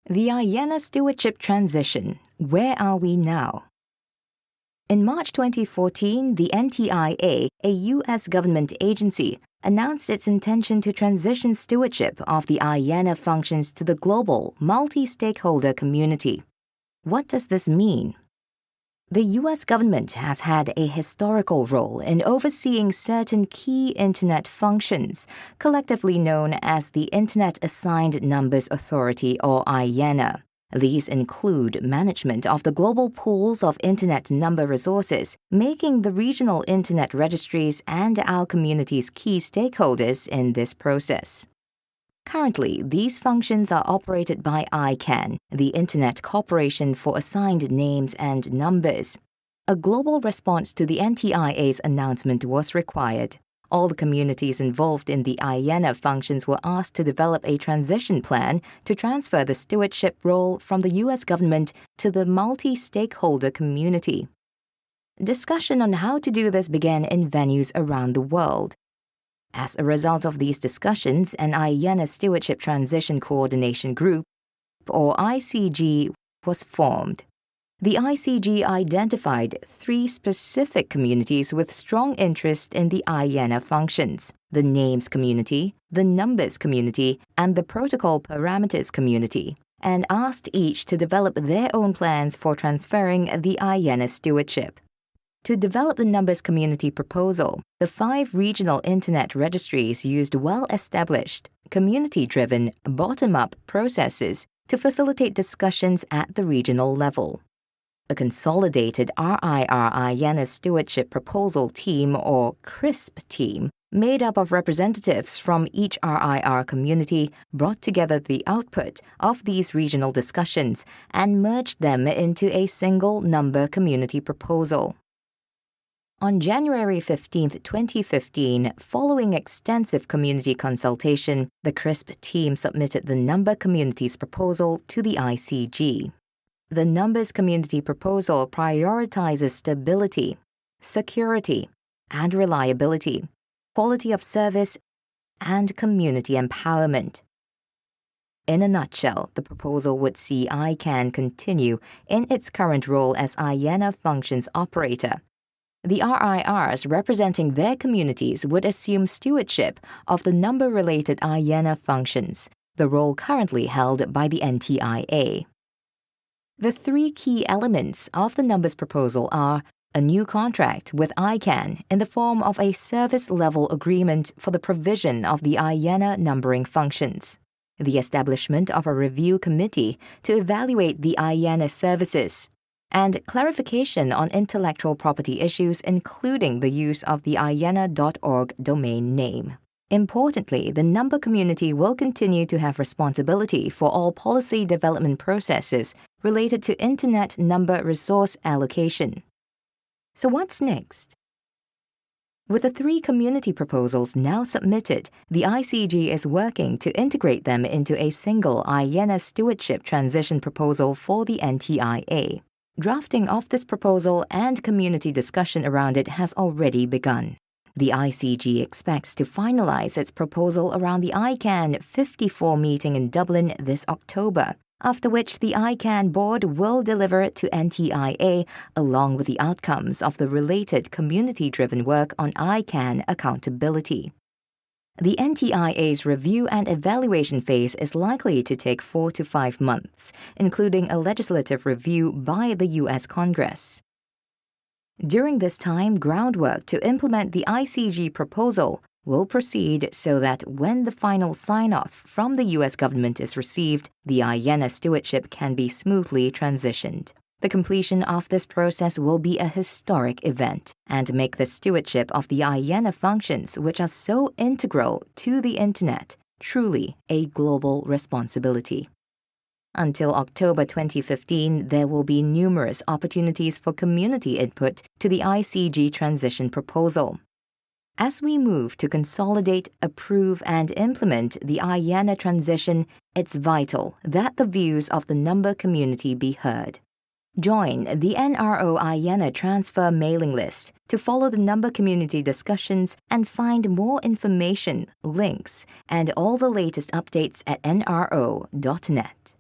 The IANA Stewardship Transition. Where are we now? In March 2014, the NTIA, a U.S. government agency, announced its intention to transition stewardship of the IANA functions to the global, multi-stakeholder community. What does this mean? The U.S. government has had a historical role in overseeing certain key Internet functions, collectively known as the Internet Assigned Numbers Authority or IANA. These include management of the global pools of Internet number resources, making the Regional Internet Registries and our communities key stakeholders in this process. Currently, these functions are operated by ICANN, the Internet Corporation for Assigned Names and Numbers. A global response to the NTIA's announcement was required. All the communities involved in the IANA functions were asked to develop a transition plan to transfer the stewardship role from the U.S. government to the multi-stakeholder community. Discussion on how to do this began in venues around the world. As a result of these discussions, an IANA Stewardship Transition Coordination Group, or ICG, was formed. The ICG identified 3 specific communities with strong interest in the IANA functions: the Names Community, the Numbers Community, and the Protocol Parameters Community, and asked each to develop their own plans for transferring the IANA stewardship. To develop the Numbers Community proposal, the 5 regional Internet registries used well-established, community-driven, bottom-up processes to facilitate discussions at the regional level. A consolidated RIR IANA Stewardship Proposal Team, or CRISP team, made up of representatives from each RIR community, brought together the output of these regional discussions and merged them into a single number community proposal. On January 15, 2015, following extensive community consultation, the CRISP team submitted the Number Communities proposal to the ICG. The Numbers Community proposal prioritizes stability, security, and reliability, quality of service, and community empowerment. In a nutshell, the proposal would see ICANN continue in its current role as IANA functions operator. The RIRs representing their communities would assume stewardship of the number-related IANA functions, the role currently held by the NTIA. The 3 key elements of the Numbers proposal are a new contract with ICANN in the form of a service-level agreement for the provision of the IANA numbering functions, the establishment of a review committee to evaluate the IANA services, and clarification on intellectual property issues, including the use of the IANA.org domain name. Importantly, the number community will continue to have responsibility for all policy development processes related to Internet number resource allocation. So what's next? With the 3 community proposals now submitted, the ICG is working to integrate them into a single IANA Stewardship Transition proposal for the NTIA. Drafting of this proposal and community discussion around it has already begun. The ICG expects to finalize its proposal around the ICANN 54 meeting in Dublin this October, after which the ICANN board will deliver it to NTIA along with the outcomes of the related community-driven work on ICANN accountability. The NTIA's review and evaluation phase is likely to take 4 to 5 months, including a legislative review by the U.S. Congress. During this time, groundwork to implement the ICG proposal will proceed so that when the final sign-off from the U.S. government is received, the IANA stewardship can be smoothly transitioned. The completion of this process will be a historic event and make the stewardship of the IANA functions, which are so integral to the Internet, truly a global responsibility. Until October 2015, there will be numerous opportunities for community input to the ICG transition proposal. As we move to consolidate, approve, and implement the IANA transition, it's vital that the views of the number community be heard. Join the NRO IANA transfer mailing list to follow the number community discussions and find more information, links, and all the latest updates at nro.net.